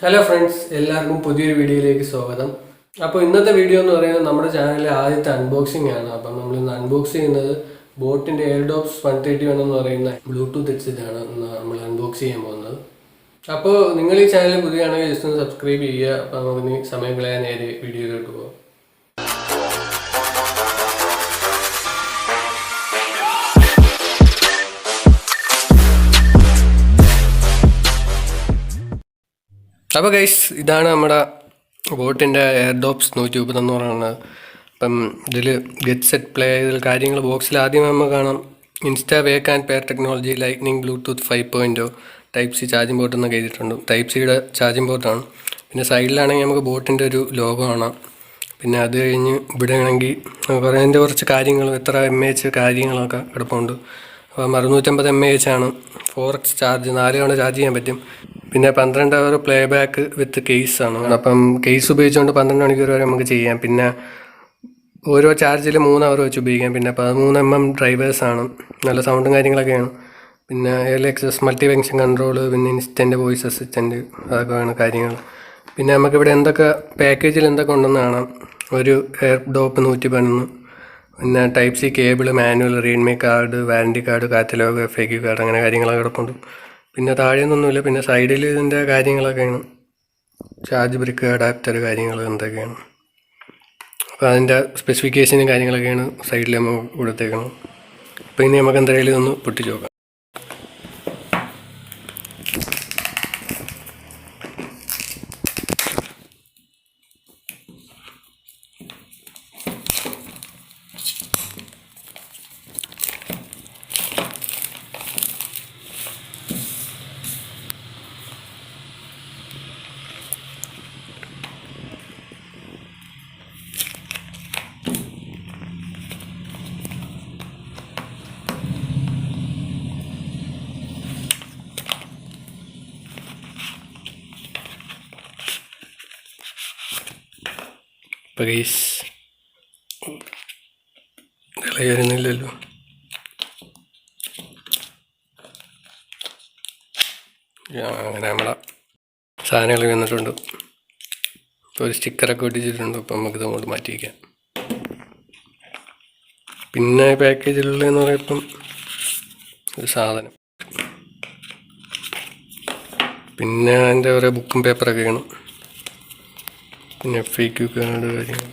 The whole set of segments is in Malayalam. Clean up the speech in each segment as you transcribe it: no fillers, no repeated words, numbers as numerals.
ഹലോ ഫ്രണ്ട്സ്, എല്ലാവർക്കും പുതിയൊരു വീഡിയോയിലേക്ക് സ്വാഗതം. അപ്പോൾ ഇന്നത്തെ വീഡിയോ എന്ന് പറയുന്നത് നമ്മുടെ ചാനലിലെ ആദ്യത്തെ അൺബോക്സിംഗ് ആണ്. അപ്പം നമ്മൾ ഇന്ന് അൺബോക്സ് ചെയ്യുന്നത് ബോട്ടിൻ്റെ എയർഡോപ്സ് 131 എന്ന് പറയുന്ന ബ്ലൂടൂത്ത് ഹെഡ്സെറ്റാണ് നമ്മൾ അൺബോക്സ് ചെയ്യാൻ പോകുന്നത്. അപ്പോൾ നിങ്ങൾ ഈ ചാനൽ പുതിയതാണെങ്കിൽ ജസ്റ്റ് ഒന്ന് സബ്സ്ക്രൈബ് ചെയ്യുക. അപ്പോൾ നമുക്ക് സമയം കളയാൻ നേരെ വീഡിയോയിലോട്ട് പോകാം. അപ്പോൾ ഗൈസ്, ഇതാണ് നമ്മുടെ ബോട്ടിൻ്റെ എയർഡോപ്സ് 130 പറയുന്നത്. അപ്പം ഇതിൽ ഗെറ്റ് സെറ്റ് പ്ലേ ഇതിൽ കാര്യങ്ങൾ ബോക്സിൽ ആദ്യം നമുക്ക് കാണാം. Insta wake and pair technology, lightning, Bluetooth 5.0, type C charging port എന്നൊക്കെ എഴുതിയിട്ടുണ്ട്. ടൈപ്പ് സിയുടെ ചാർജിങ് പോർട്ടാണ്. പിന്നെ സൈഡിലാണെങ്കിൽ നമുക്ക് ബോട്ടിൻ്റെ ഒരു ലോഗോ കാണാം. പിന്നെ അത് കഴിഞ്ഞ് ഇവിടെ ആണെങ്കിൽ അതിൻ്റെ കുറച്ച് കാര്യങ്ങളും എത്ര mAh കാര്യങ്ങളൊക്കെ കിടപ്പുണ്ട്. അപ്പം 650 mAh ആണ്. 4x ചാർജ് 4 തവണ ചാർജ് ചെയ്യാൻ പറ്റും. പിന്നെ 12 അവർ പ്ലേ ബാക്ക് വിത്ത് കേസാണ്. അപ്പം കേസ് ഉപയോഗിച്ചുകൊണ്ട് 12 മണിക്കൂർ വരെ നമുക്ക് ചെയ്യാം. പിന്നെ ഓരോ ചാർജിൽ 3 അവർ വെച്ച് ഉപയോഗിക്കാം. പിന്നെ 13 mm ഡ്രൈവേഴ്സാണ്. നല്ല സൗണ്ടും കാര്യങ്ങളൊക്കെയാണ്. പിന്നെ LXS മൾട്ടി ഫങ്ഷൻ കൺട്രോൾ, പിന്നെ ഇൻസ്റ്റൻറ്റ് വോയിസ് അസിസ്റ്റൻറ്റ്, അതൊക്കെയാണ് കാര്യങ്ങൾ. പിന്നെ നമുക്കിവിടെ എന്തൊക്കെ പാക്കേജിൽ എന്തൊക്കെ ഉണ്ടെന്ന് കാണാം. ഒരു എയർഡോപ്പ് 111, പിന്നെ type C cable, manual, readme card, warranty card, catalogue, FAQ card, അങ്ങനെ കാര്യങ്ങളൊക്കെ കിടപ്പുണ്ട്. പിന്നെ താഴെയൊന്നുമില്ല. പിന്നെ സൈഡിൽ ഇതിൻ്റെ കാര്യങ്ങളൊക്കെയാണ്. ചാർജ് ബ്രിക്ക്, അഡാപ്റ്റർ കാര്യങ്ങൾ എന്തൊക്കെയാണ്. അപ്പോൾ അതിൻ്റെ സ്പെസിഫിക്കേഷനും കാര്യങ്ങളൊക്കെയാണ് സൈഡിൽ നമുക്ക് കൊടുത്തേക്കണം. അപ്പോൾ ഇനി നമുക്ക് എന്തായാലും ഇതൊന്ന് പൊട്ടിച്ച് നോക്കാം. പ്ലീസ് വരുന്നില്ലല്ലോ. അങ്ങനെ നമ്മളെ സാധനങ്ങൾ വന്നിട്ടുണ്ട്. ഇപ്പോൾ ഒരു സ്റ്റിക്കറൊക്കെ ഒട്ടിച്ചിട്ടുണ്ട്. അപ്പോൾ നമുക്കിത് അങ്ങോട്ട് മാറ്റി വയ്ക്കാം. പിന്നെ പാക്കേജിലുള്ളതെന്ന് പറയുമ്പം ഒരു സാധനം, പിന്നെ അതിൻ്റെ ഓരോ ബുക്കും പേപ്പറൊക്കെയാണ്. പിന്നെ FAQ കാർഡ് കാര്യങ്ങൾ.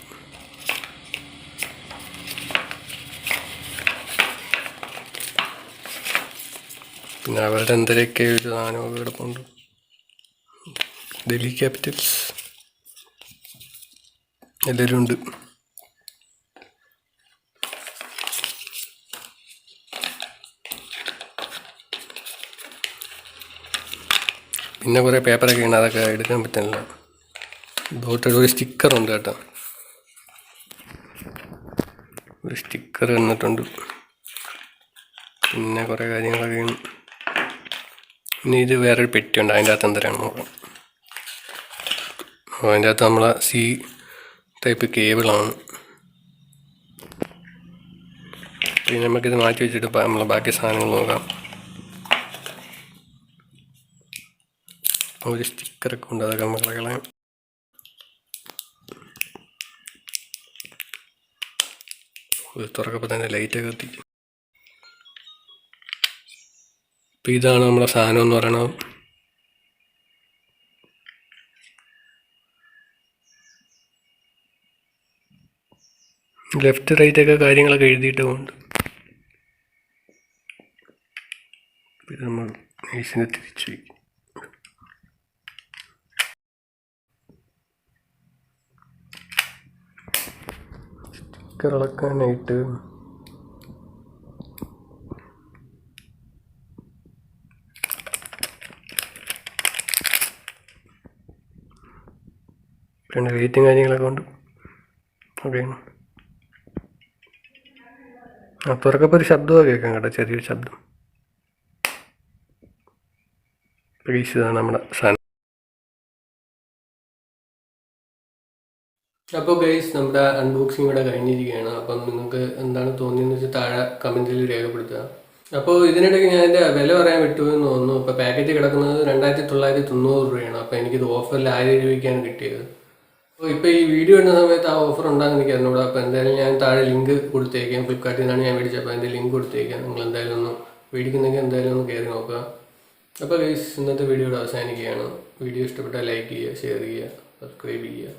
പിന്നെ അവരുടെ എന്തൊക്കെ ഒരു സാധനമൊക്കെ കിടപ്പുണ്ട്. ഡൽഹി ക്യാപിറ്റൽസ് എല്ലാവരും ഉണ്ട്. പിന്നെ കുറേ പേപ്പറൊക്കെയാണ്, അതൊക്കെ എടുക്കാൻ പറ്റുന്നില്ല. ബോട്ടിൽ ഒരു സ്റ്റിക്കറുണ്ട് കേട്ടോ, ഒരു സ്റ്റിക്കർ വന്നിട്ടുണ്ട്. പിന്നെ കുറേ കാര്യങ്ങളൊക്കെയാണ്. ഇനി ഇത് വേറൊരു പെട്ടിയുണ്ട്, അതിൻ്റെ അകത്ത് എന്തരാണ് നോക്കാം. അതിൻ്റെ അകത്ത് നമ്മളെ C ടൈപ്പ് കേബിളാണ്. പിന്നെ നമുക്കിത് മാറ്റി വെച്ചിട്ട് നമ്മൾ ബാക്കി സാധനങ്ങൾ നോക്കാം. ഒരു സ്റ്റിക്കറൊക്കെ ഉണ്ട്, അതൊക്കെ നമ്മൾ കളയാം. തുറക്കപ്പോൾ തന്നെ ലൈറ്റൊക്കെ കത്തിക്കും. അപ്പോൾ ഇതാണ് നമ്മളെ സാധനം എന്ന് പറയണത്. ലെഫ്റ്റ് റൈറ്റൊക്കെ കാര്യങ്ങളൊക്കെ എഴുതിയിട്ടുമുണ്ട്. ഇത് നമ്മൾ നൈസിനെ തിരിച്ചു വയ്ക്കും. സ്റ്റിക്കർ ഇളക്കാനായിട്ട് പിന്നെ വെയിറ്റും കാര്യങ്ങളൊക്കെ ഉണ്ട്. ഓക്കെയാണ്. തുറക്കപ്പോൾ ഒരു ശബ്ദമൊക്കെ കേൾക്കാം കേട്ടോ, ചെറിയൊരു ശബ്ദം. ഇതാണ് നമ്മുടെ സാധനം. അപ്പോൾ ഗൈസ്, നമ്മുടെ അൺബോക്സിംഗ് ഇവിടെ കഴിഞ്ഞിരിക്കുകയാണ്. അപ്പം നിങ്ങൾക്ക് എന്താണ് തോന്നിയെന്ന് വെച്ചാൽ താഴെ കമൻറ്റിൽ രേഖപ്പെടുത്തുക. അപ്പോൾ ഇതിനിടയ്ക്ക് ഞാൻ എൻ്റെ വില പറയാൻ വിട്ടുവെന്ന് തോന്നുന്നു. ഇപ്പോൾ പാക്കറ്റ് കിടക്കുന്നത് 2990 രൂപയാണ്. അപ്പോൾ എനിക്കിത് ഓഫറിൽ 1000 രൂപയ്ക്കാണ് കിട്ടിയത്. അപ്പോൾ ഇപ്പോൾ ഈ വീഡിയോ ഇടുന്ന സമയത്ത് ആ ഓഫർ ഉണ്ടാകുന്ന എനിക്ക് അറിഞ്ഞൂടാ. അപ്പോൾ എന്തായാലും ഞാൻ താഴെ ലിങ്ക് കൊടുത്തേക്കാം. ഫ്ലിപ്കാർട്ടിൽ നിന്നാണ് ഞാൻ മേടിച്ചത്. അപ്പോൾ അതിൻ്റെ ലിങ്ക് കൊടുത്തേക്കാം. നിങ്ങൾ എന്തായാലും ഒന്ന് മേടിക്കുന്നെങ്കിൽ എന്തായാലും ഒന്ന് കയറി നോക്കുക. അപ്പോൾ ഗൈസ്, ഇന്നത്തെ വീഡിയോയുടെ അവസാനിക്കുകയാണ്. വീഡിയോ ഇഷ്ടപ്പെട്ടാൽ ലൈക്ക് ചെയ്യുക, ഷെയർ ചെയ്യുക, സബ്സ്ക്രൈബ് ചെയ്യുക.